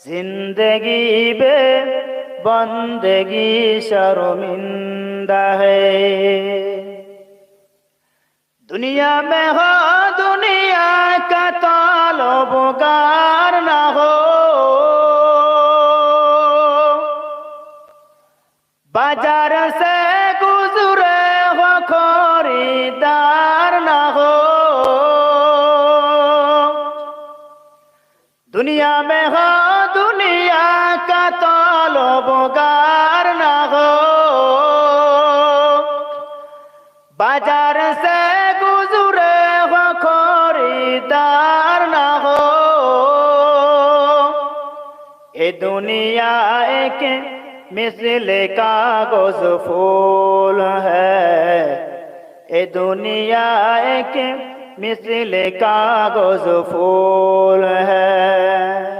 जिंदगी बे बंदगी शर्मिंदा है। दुनिया में हो दुनिया का ताल्लुकार ना हो, बाजार से गुजरे हो खरीदार ना हो। दुनिया में हो दुनिया का ताल्लुकार ना हो, बाजार से गुजरे हो खरीदार ना हो। ये दुनिया एक मिसले कागज फूल है, ये दुनिया एक मिसले कागज फूल है।